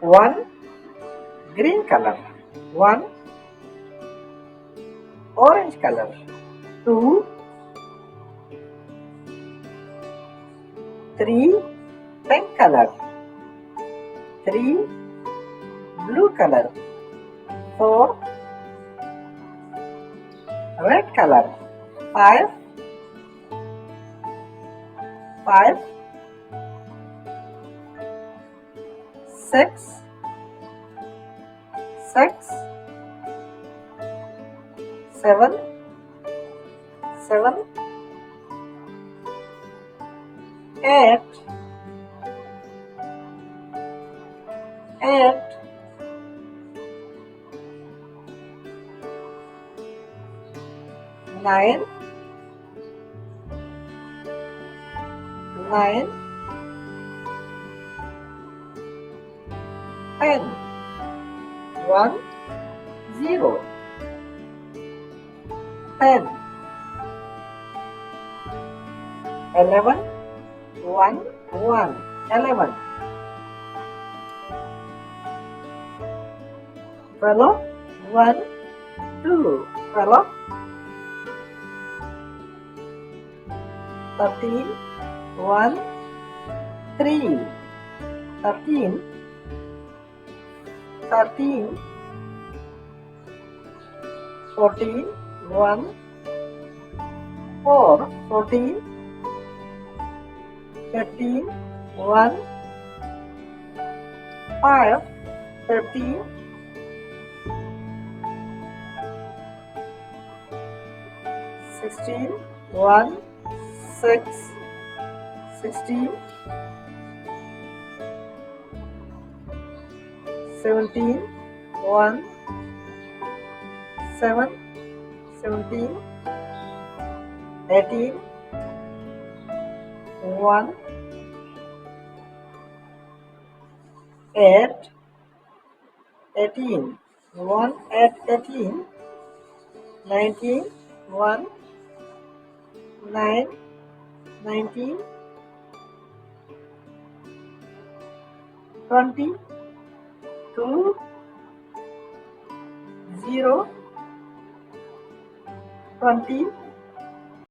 One green color. One orange color. Two, three pink color. Three blue color. Four red color. Five six seven eight nine 10. 1 0 10. 11 1 1 11. 12 1 2 12. 13 1 3 13. 14 1 4 14. 15 1 5 15. 16 1 6 16. 17 1 7 17. 18 1 8 18. 1 8 18. 19 1 9 19. 20 2 0 20.